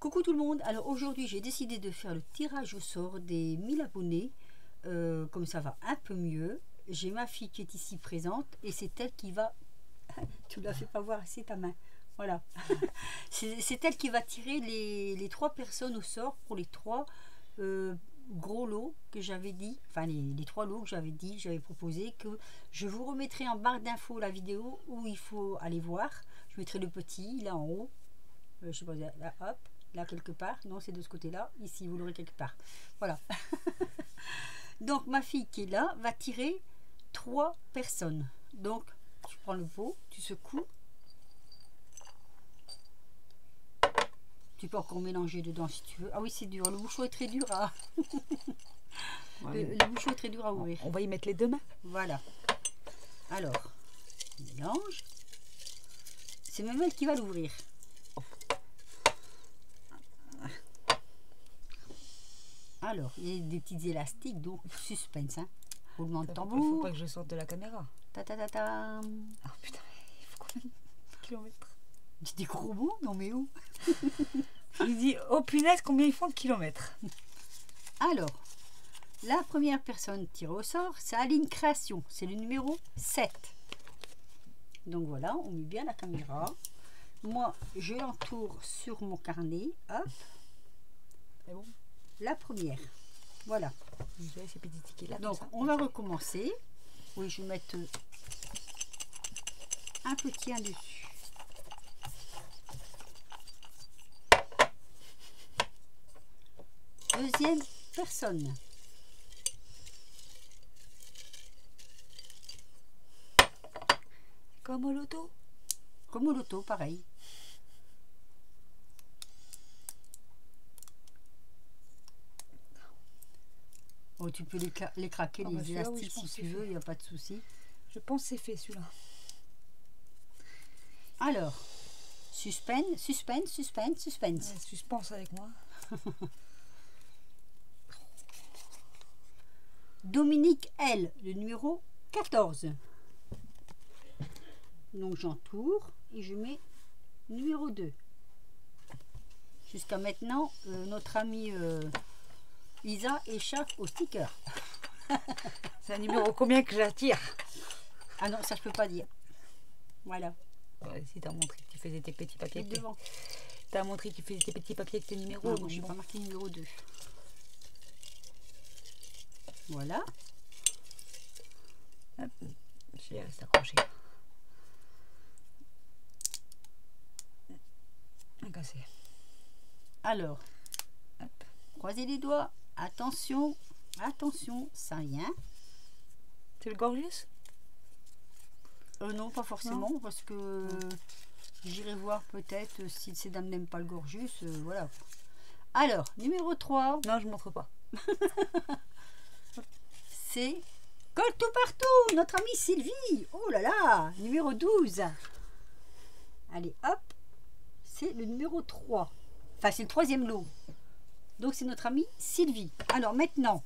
Coucou tout le monde, alors aujourd'hui j'ai décidé de faire le tirage au sort des 1000 abonnés, comme ça va un peu mieux. J'ai ma fille qui est ici présente et c'est elle qui va, tu ne la fais pas voir, c'est ta main, voilà, c'est elle qui va tirer les 3 personnes au sort pour les 3 gros lots que j'avais dit, enfin les 3 lots que j'avais proposé, que je vous remettrai en barre d'infos la vidéo où il faut aller voir. Je mettrai le petit là en haut, je sais pas, là, hop, là quelque part, non c'est de ce côté là, ici vous l'aurez quelque part, voilà. Donc ma fille qui est là va tirer 3 personnes, donc tu prends le pot, tu secoues, tu peux encore mélanger dedans si tu veux. Ah oui c'est dur, le bouchon est très dur à le bouchon est très dur à ouvrir. On va y mettre les 2 mains. Voilà, alors mélange, c'est même elle qui va l'ouvrir. Alors, il y a des petits élastiques, donc suspense, hein. Roulement de tambour. Il faut pas que je sorte de la caméra. Ta ta ta ta. Ah putain, il faut combien de kilomètres? Tu dis gros mots? Non mais où? Il dit, oh punaise, combien ils font de kilomètres? Alors, la première personne tirée au sort, c'est Aline Création. C'est le numéro 7. Donc voilà, on met bien la caméra. Moi, je l'entoure sur mon carnet. Hop. C'est bon? La première. Voilà. Ces petits tickets là. Donc, on va recommencer. Oui, je vais mettre un petit 1 dessus. Deuxième personne. Comme au loto? Comme au loto, pareil. Oh, tu peux les craquer, les élastiques, oui, si tu veux, il n'y a pas de souci. Je pense que c'est fait celui-là. Alors, suspense. Suspense avec moi. Dominique L, le numéro 14. Donc j'entoure et je mets numéro 2. Jusqu'à maintenant, notre amie Isa échappe au sticker. C'est un numéro combien que j'attire? Ah non, ça je peux pas dire. Voilà. Ouais, si t'as montré que tu faisais tes petits papiers. Devant. T'as montré que tu faisais tes petits papiers avec tes numéros. Non, je n'ai pas marqué numéro 2. Voilà. Hop, je les reste accroché. Cassé. Alors, hop. Croisez les doigts. Attention, attention, ça rien. C'est le Gorgius? Non, pas forcément, non. Parce que j'irai voir peut-être si ces dames n'aiment pas le Gorgius. Voilà. Alors, numéro 3. Non, je ne montre pas. C'est Colle tout partout, notre amie Sylvie. Oh là là, numéro 12. Allez, hop. C'est le numéro 3. Enfin, c'est le 3e lot. Donc, c'est notre amie Sylvie. Alors, maintenant,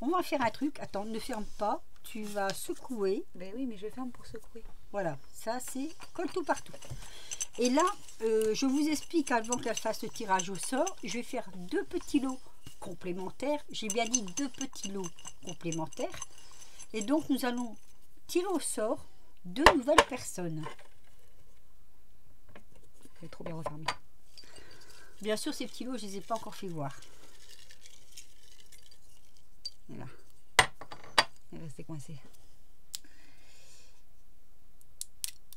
on va faire un truc. Attends, ne ferme pas. Tu vas secouer. Ben oui, mais je ferme pour secouer. Voilà, ça, c'est Colle tout partout. Et là, je vous explique avant qu'elle fasse le tirage au sort. Je vais faire 2 petits lots complémentaires. J'ai bien dit 2 petits lots complémentaires. Et donc, nous allons tirer au sort 2 nouvelles personnes. C'est trop bien refermé. Bien sûr, ces petits lots, je ne les ai pas encore fait voir. Voilà. Il est resté coincé.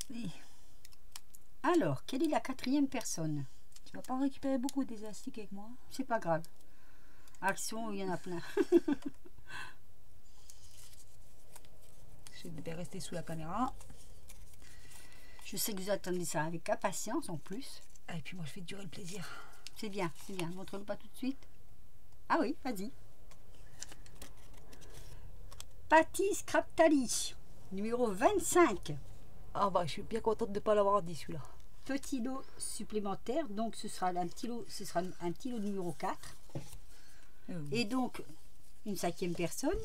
Oui. Alors, quelle est la 4e personne? Tu vas pas en récupérer beaucoup des élastiques avec moi? C'est pas grave. Action, il y en a plein. Je vais rester sous la caméra. Je sais que vous attendez ça avec impatience en plus. Et puis moi, je fais durer le plaisir. C'est bien, c'est bien. Montre-le pas tout de suite. Ah oui, vas-y. Patty Scraptali, numéro 25. Ah bah, je suis bien contente de ne pas l'avoir dit celui-là. Petit lot supplémentaire, donc ce sera un petit lot, numéro 4. Et donc, une 5e personne.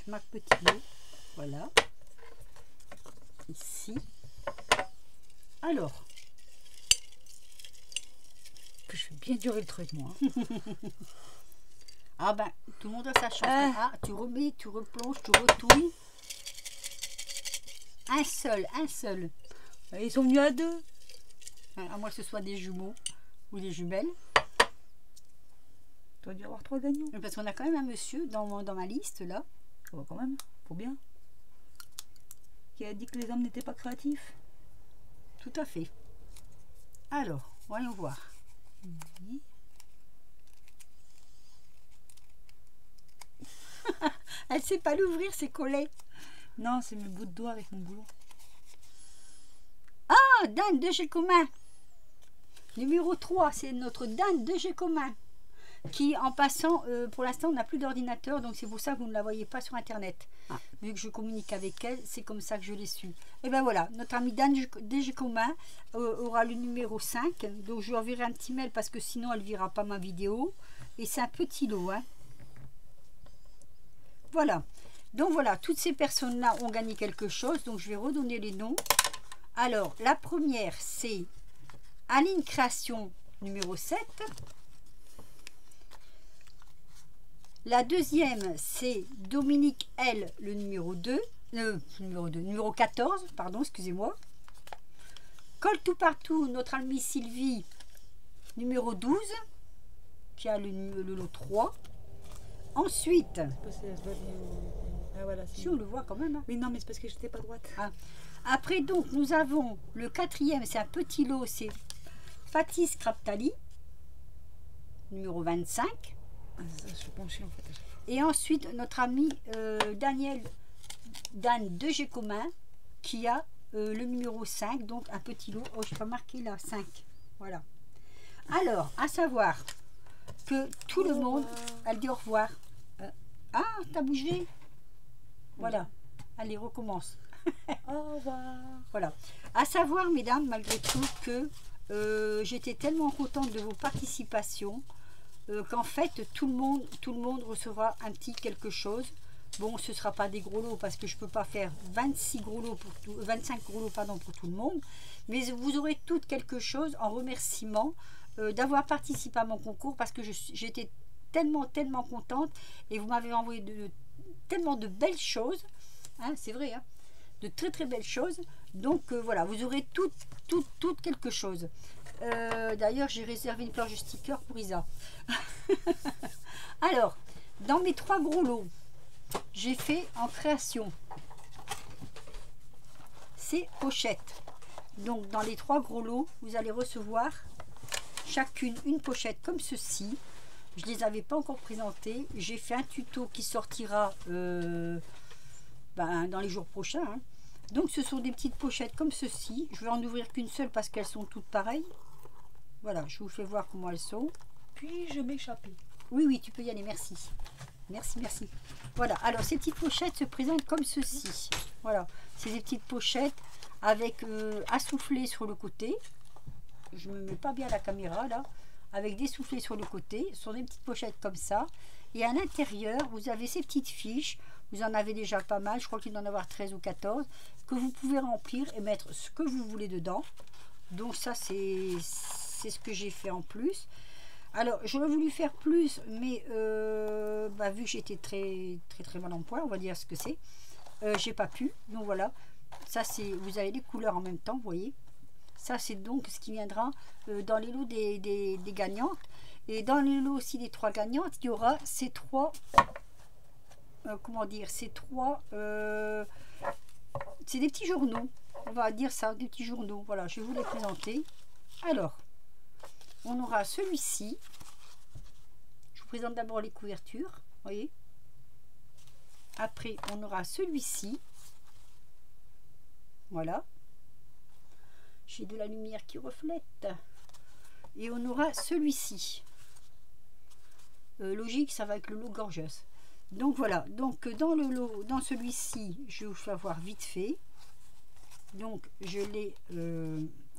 Je marque petit lot, voilà. ici. Alors, Que je fais bien durer le truc, moi. ah ben, tout le monde a sa chance. Ah, tu remets, tu replonges, tu retouilles. Un seul. Ils sont venus à deux. À moins que ce soit des jumeaux ou des jumelles. Tu dois dû avoir 3 gagnants. Parce qu'on a quand même un monsieur dans ma liste, là. Oh, quand même, faut bien. Qui a dit que les hommes n'étaient pas créatifs. Tout à fait. Alors, voyons voir. Oui. Elle sait pas l'ouvrir, c'est collé. Non, c'est mes bouts de doigts avec mon boulot. Ah, dinde de chez commun. Numéro 3, c'est notre dinde de chez commun. Qui, en passant, pour l'instant, on n'a plus d'ordinateur, donc c'est pour ça que vous ne la voyez pas sur Internet. Ah. Vu que je communique avec elle, c'est comme ça que je l'ai su. Et ben voilà, notre ami Dan DG Commun aura le numéro 5. Donc je lui enverrai un petit mail parce que sinon elle ne verra pas ma vidéo. Et c'est un petit lot. Hein. Voilà. Donc voilà, toutes ces personnes-là ont gagné quelque chose. Donc je vais redonner les noms. Alors, la première, c'est Aline Création, numéro 7. La deuxième, c'est Dominique L, le numéro 2. Numéro 14, pardon, excusez-moi. Colle tout partout, notre amie Sylvie, numéro 12, qui a le lot 3. Ensuite, ah, voilà, si on le voit quand même. Hein. Mais non, mais c'est parce que je n'étais pas droite. Ah. Après, donc, nous avons le quatrième, c'est un petit lot, c'est Patis Craptali, numéro 25. Ah, ça, je suis penchée en fait. Et ensuite, notre ami Dan de G Commun, qui a le numéro 5, donc un petit lot. Oh, je peux marquer là, 5. Voilà. Alors, à savoir que tout le monde, elle dit au revoir. Ah, t'as bougé. Voilà. Allez, recommence. Au revoir. Voilà. À savoir, mesdames, malgré tout, que j'étais tellement contente de vos participations qu'en fait, tout le monde recevra un petit quelque chose. Bon, ce ne sera pas des gros lots parce que je ne peux pas faire 25 gros lots pour tout le monde. Mais vous aurez toutes quelque chose en remerciement d'avoir participé à mon concours parce que j'étais tellement contente et vous m'avez envoyé tellement de belles choses. Hein, c'est vrai, hein, de très belles choses. Donc voilà, vous aurez toutes quelque chose. D'ailleurs, j'ai réservé une planche de stickers pour Isa. Alors, dans mes 3 gros lots, j'ai fait en création ces pochettes. Donc, dans les 3 gros lots, vous allez recevoir chacune une pochette comme ceci. Je ne les avais pas encore présentées. J'ai fait un tuto qui sortira dans les jours prochains. Hein. Donc, ce sont des petites pochettes comme ceci. Je vais en ouvrir qu'une seule parce qu'elles sont toutes pareilles. Voilà, je vous fais voir comment elles sont. Puis-je m'échapper? Oui, tu peux y aller, merci. Merci. Voilà, alors ces petites pochettes se présentent comme ceci. Voilà, c'est des petites pochettes avec assoufflé sur le côté. Je ne me mets pas bien la caméra là. Avec des soufflets sur le côté. Ce sont des petites pochettes comme ça. Et à l'intérieur, vous avez ces petites fiches. Vous en avez déjà pas mal. Je crois qu'il doit en avoir 13 ou 14. Que vous pouvez remplir et mettre ce que vous voulez dedans. Donc ça, c'est ce que j'ai fait en plus. Alors, j'aurais voulu faire plus, mais vu que j'étais très mal en point, on va dire ce que c'est, j'ai pas pu. Donc voilà, ça c'est, vous avez les couleurs en même temps, vous voyez. Ça c'est donc ce qui viendra dans les lots des gagnantes. Et dans les lots aussi des 3 gagnantes, il y aura ces 3, c'est des petits journaux. On va dire ça, des petits journaux. Voilà, je vais vous les présenter. Alors, on aura celui-ci. Je vous présente d'abord les couvertures. Voyez. Après, on aura celui-ci. Voilà. J'ai de la lumière qui reflète. Et on aura celui-ci. Logique, ça va avec le lot Gorgeous. Donc voilà. Donc dans le lot, dans celui-ci, je vais vous faire voir vite fait. Donc je l'ai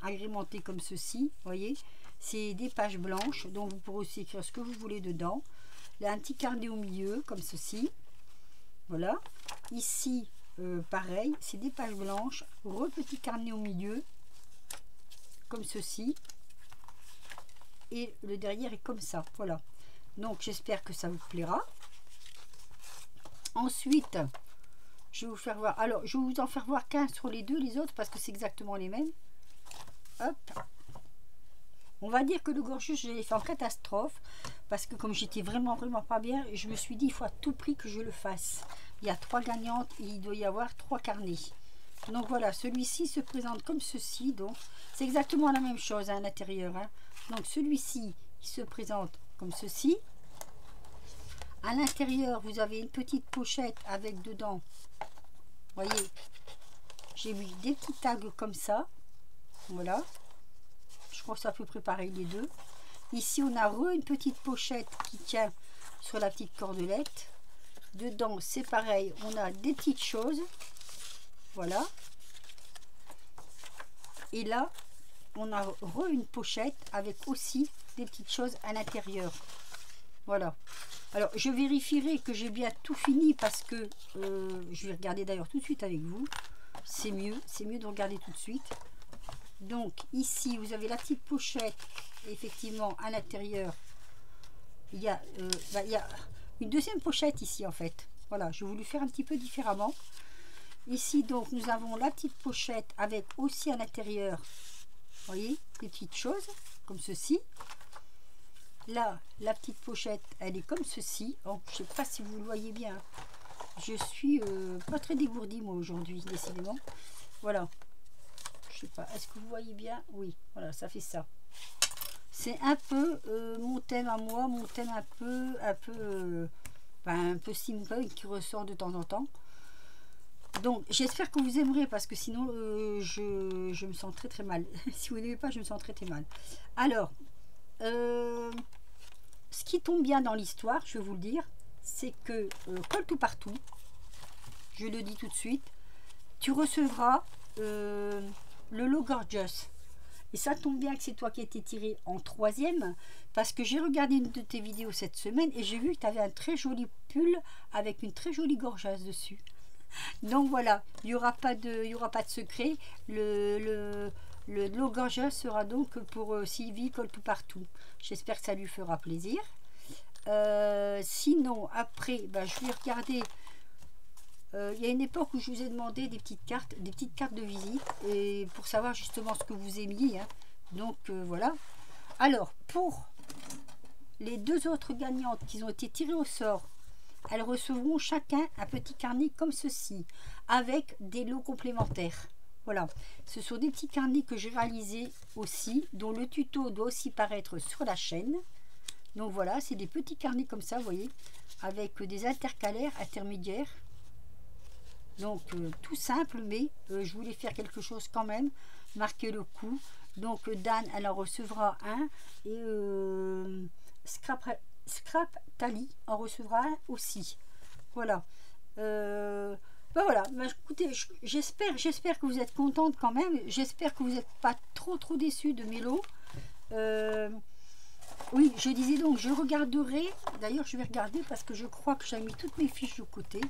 agrémenté comme ceci. Voyez. C'est des pages blanches, donc vous pourrez aussi écrire ce que vous voulez dedans. Là, un petit carnet au milieu, comme ceci. Voilà. Ici, pareil, c'est des pages blanches, petit carnet au milieu, comme ceci, et le derrière est comme ça, voilà. Donc j'espère que ça vous plaira. Ensuite, je vais vous faire voir, alors je vais vous en faire voir qu'un sur les deux, les autres, parce que c'est exactement les mêmes. Hop. On va dire que le gorgeuse, je l'ai fait en catastrophe, parce que comme j'étais vraiment pas bien, je me suis dit, il faut à tout prix que je le fasse. Il y a 3 gagnantes, et il doit y avoir 3 carnets. Donc voilà, celui-ci se présente comme ceci, donc c'est exactement la même chose hein, à l'intérieur. Hein. Donc celui-ci, il se présente comme ceci. À l'intérieur, vous avez une petite pochette avec dedans, voyez, j'ai mis des petits tags comme ça, voilà. Je crois que c'est à peu près pareil les deux. Ici, on a une petite pochette qui tient sur la petite cordelette. Dedans, c'est pareil, on a des petites choses, voilà. Et là, on a une pochette avec aussi des petites choses à l'intérieur. Voilà. Alors, je vérifierai que j'ai bien tout fini parce que je vais regarder d'ailleurs tout de suite avec vous. C'est mieux de regarder tout de suite. Donc, ici, vous avez la petite pochette. Effectivement, à l'intérieur, il y a une deuxième pochette ici, en fait. Voilà, je voulais faire un petit peu différemment. Ici, donc, nous avons la petite pochette avec aussi à l'intérieur, vous voyez, des petites choses, comme ceci. Là, la petite pochette, elle est comme ceci. Oh, je ne sais pas si vous le voyez bien. Je suis pas très dégourdie, moi, aujourd'hui, décidément. Voilà. Je sais pas, est-ce que vous voyez bien? Oui, voilà, ça fait ça. C'est un peu mon thème à moi, mon thème un peu steampunk qui ressort de temps en temps. Donc, j'espère que vous aimerez parce que sinon, je me sens très mal. Si vous n'aimez pas, je me sens très mal. Alors, ce qui tombe bien dans l'histoire, je vais vous le dire, c'est que Call to Partout, je le dis tout de suite, tu recevras le lot Gorgeous. Et ça tombe bien que c'est toi qui as été tiré en 3e, parce que j'ai regardé une de tes vidéos cette semaine et j'ai vu que tu avais un très joli pull avec une très jolie gorgeuse dessus. Donc voilà, il n'y aura pas de secret. Le lot gorgeous sera donc pour Sylvie Call to Partout. J'espère que ça lui fera plaisir. Sinon, après, je vais regarder. Il y a une époque où je vous ai demandé des petites cartes de visite et pour savoir justement ce que vous aimiez. Hein. Donc voilà. Alors, pour les deux autres gagnantes qui ont été tirées au sort, elles recevront chacun un petit carnet comme ceci, avec des lots complémentaires. Voilà, ce sont des petits carnets que j'ai réalisés aussi, dont le tuto doit aussi paraître sur la chaîne. Donc voilà, c'est des petits carnets comme ça, vous voyez, avec des intercalaires intermédiaires. Donc tout simple, mais je voulais faire quelque chose quand même, marquer le coup. Donc Dan, elle en recevra un, et Scrap Tally en recevra un aussi. Voilà. Voilà. Écoutez, j'espère que vous êtes contente quand même. J'espère que vous n'êtes pas trop déçus de mes lots. Oui, je disais donc, je regarderai. D'ailleurs, je vais regarder parce que je crois que j'ai mis toutes mes fiches de côté.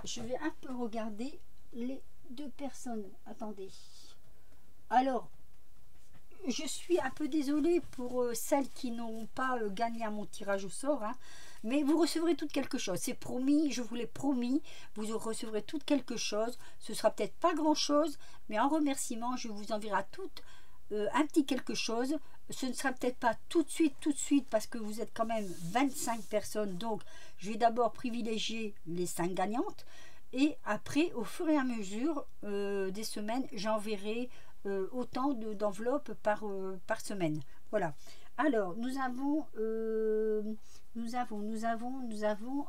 Je vais un peu regarder les deux personnes. Attendez. Alors, je suis un peu désolée pour celles qui n'ont pas gagné à mon tirage au sort, hein, mais vous recevrez toutes quelque chose. C'est promis, je vous l'ai promis, vous recevrez toutes quelque chose. Ce sera peut-être pas grand-chose, mais en remerciement, je vous enverrai toutes un petit quelque chose. Ce ne sera peut-être pas tout de suite, parce que vous êtes quand même 25 personnes. Donc, je vais d'abord privilégier les 5 gagnantes. Et après, au fur et à mesure des semaines, j'enverrai autant d'enveloppes par semaine. Voilà. Alors, nous avons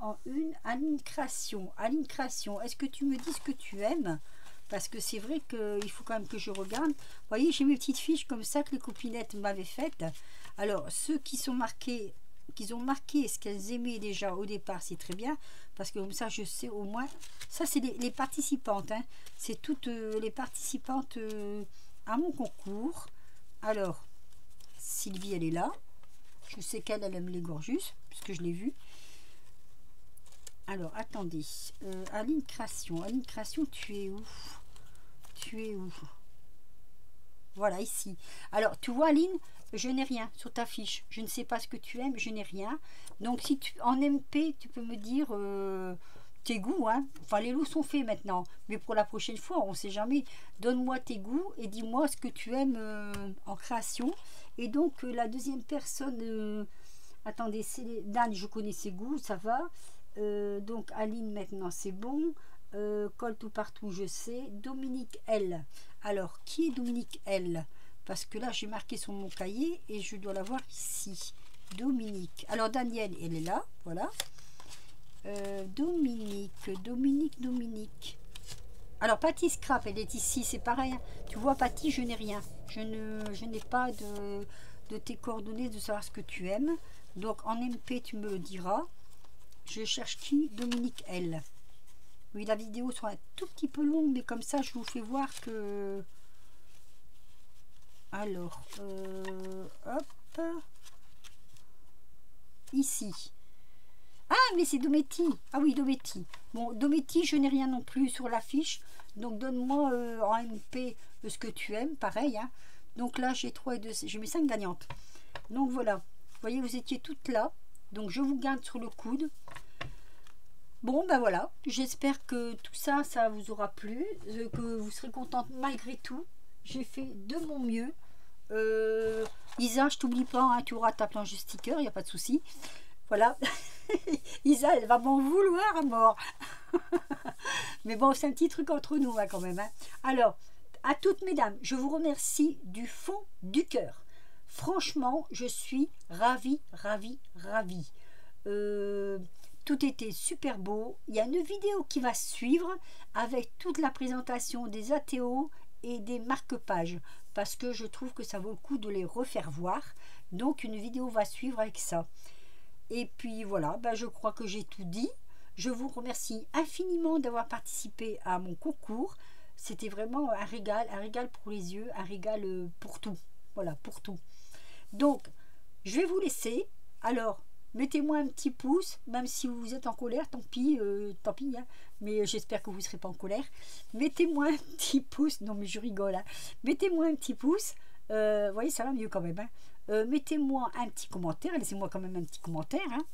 en une Aline Création. Aline Création, est-ce que tu me dis ce que tu aimes? Parce que c'est vrai qu'il faut quand même que je regarde. Vous voyez, j'ai mes petites fiches comme ça que les copinettes m'avaient faites. Alors, ceux qui ont marqué ce qu'elles aimaient déjà au départ, c'est très bien. Parce que comme ça, je sais au moins. Ça, c'est les participantes. Hein. C'est toutes les participantes à mon concours. Alors, Sylvie, elle est là. Je sais qu'elle aime les gorgeus, puisque je l'ai vue. Alors, attendez. Aline Création. Aline Création, tu es où? Tu es où? Voilà, ici. Alors, tu vois, Aline, je n'ai rien sur ta fiche. Je ne sais pas ce que tu aimes, je n'ai rien. Donc, si tu en MP, tu peux me dire tes goûts. Hein. Enfin, les loups sont faits maintenant. Mais pour la prochaine fois, on ne sait jamais. Donne-moi tes goûts et dis-moi ce que tu aimes en création. Et donc, la deuxième personne... attendez, c'est Dan, je connais ses goûts, ça va. Donc, Aline, maintenant, c'est bon. Colle tout partout, je sais. Dominique L. Alors, qui est Dominique L? Parce que là, j'ai marqué sur mon cahier et je dois l'avoir ici. Dominique. Alors, Daniel, elle est là. Voilà. Dominique. Alors, Patty Scrap, elle est ici. C'est pareil. Hein. Tu vois, Patty, je n'ai rien. Je n'ai pas de tes coordonnées, de savoir ce que tu aimes. Donc, en MP, tu me le diras. Je cherche qui? Dominique L. Oui, la vidéo soit un tout petit peu longue, mais comme ça, je vous fais voir que... Alors, hop. Ici. Ah, mais c'est Dometti. Ah oui, Dometti. Bon, Dometti, je n'ai rien non plus sur l'affiche. Donc, donne-moi en MP ce que tu aimes. Pareil, hein. Donc là, j'ai 3 et 2. J'ai mes 5 gagnantes. Donc, voilà. Vous voyez, vous étiez toutes là. Donc, je vous garde sur le coude. Bon, ben voilà, j'espère que tout ça, ça vous aura plu, que vous serez contente malgré tout. J'ai fait de mon mieux. Isa, je t'oublie pas, hein, tu auras ta planche de sticker, il n'y a pas de souci. Voilà. Isa, elle va m'en vouloir à mort. Mais bon, c'est un petit truc entre nous hein, quand même. Hein. Alors, à toutes mesdames, je vous remercie du fond du cœur. Franchement, je suis ravie. Tout était super beau. Il y a une vidéo qui va suivre avec toute la présentation des ATO et des marque-pages parce que je trouve que ça vaut le coup de les refaire voir. Donc une vidéo va suivre avec ça. Et puis voilà, ben je crois que j'ai tout dit. Je vous remercie infiniment d'avoir participé à mon concours. C'était vraiment un régal pour les yeux, un régal pour tout. Voilà, pour tout. Donc, je vais vous laisser. Alors, mettez-moi un petit pouce, même si vous êtes en colère, tant pis, hein, mais j'espère que vous ne serez pas en colère. Mettez-moi un petit pouce, non mais je rigole, hein. Mettez-moi un petit pouce, vous voyez, ça va mieux quand même. Hein. Mettez-moi un petit commentaire, laissez-moi quand même un petit commentaire. Hein.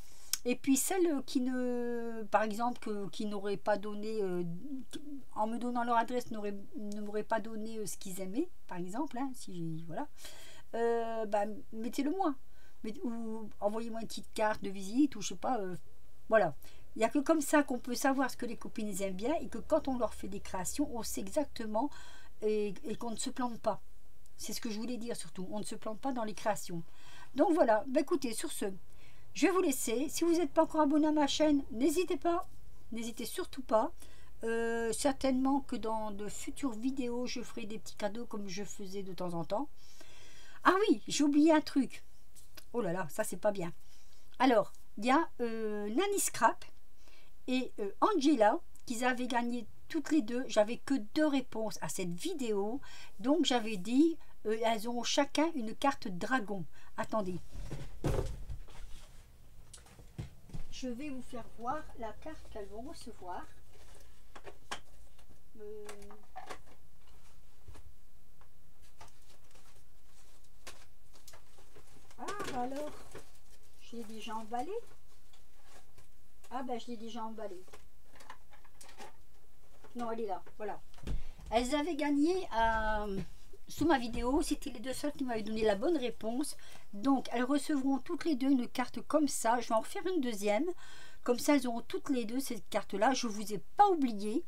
Et puis celles qui ne, par exemple, qui n'auraient pas donné, en me donnant leur adresse, ne m'auraient pas donné ce qu'ils aimaient, par exemple, hein, si voilà, bah, mettez-le moi. Ou envoyez-moi une petite carte de visite ou je sais pas, voilà. Il n'y a que comme ça qu'on peut savoir ce que les copines aiment bien et que quand on leur fait des créations, on sait exactement et qu'on ne se plante pas. C'est ce que je voulais dire surtout, on ne se plante pas dans les créations. Donc voilà, bah, écoutez, sur ce, je vais vous laisser. Si vous n'êtes pas encore abonné à ma chaîne, n'hésitez pas, n'hésitez surtout pas. Certainement que dans de futures vidéos, je ferai des petits cadeaux comme je faisais de temps en temps. Ah oui, j'ai oublié un truc. Oh là là, ça c'est pas bien. Alors, il y a Nanny Scrap et Angela qui avaient gagné toutes les deux. J'avais que 2 réponses à cette vidéo. Donc j'avais dit, elles ont chacun une carte dragon. Attendez. Je vais vous faire voir la carte qu'elles vont recevoir. Ah, bah alors, je l'ai déjà emballé. Ah, ben, je l'ai déjà emballé. Non, elle est là, voilà. Elles avaient gagné sous ma vidéo, c'était les 2 seules qui m'avaient donné la bonne réponse. Donc, elles recevront toutes les 2 une carte comme ça. Je vais en refaire une deuxième. Comme ça, elles auront toutes les 2 cette carte-là. Je ne vous ai pas oublié.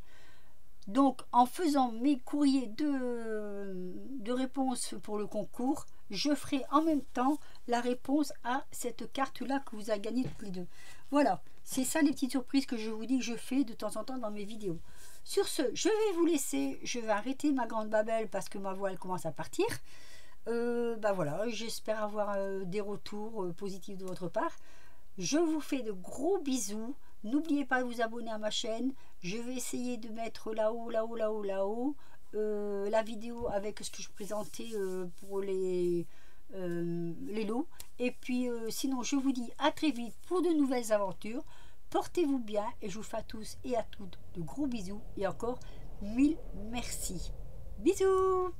Donc, en faisant mes courriers de réponse pour le concours, je ferai en même temps la réponse à cette carte-là que vous avez gagnée toutes les 2. Voilà, c'est ça les petites surprises que je vous dis que je fais de temps en temps dans mes vidéos. Sur ce, je vais vous laisser. Je vais arrêter ma grande babelle parce que ma voix elle commence à partir. Bah voilà, j'espère avoir des retours positifs de votre part. Je vous fais de gros bisous. N'oubliez pas de vous abonner à ma chaîne. Je vais essayer de mettre là-haut la vidéo avec ce que je présentais pour les lots. Et puis sinon, je vous dis à très vite pour de nouvelles aventures. Portez-vous bien et je vous fais à tous et à toutes de gros bisous et encore 1000 merci. Bisous!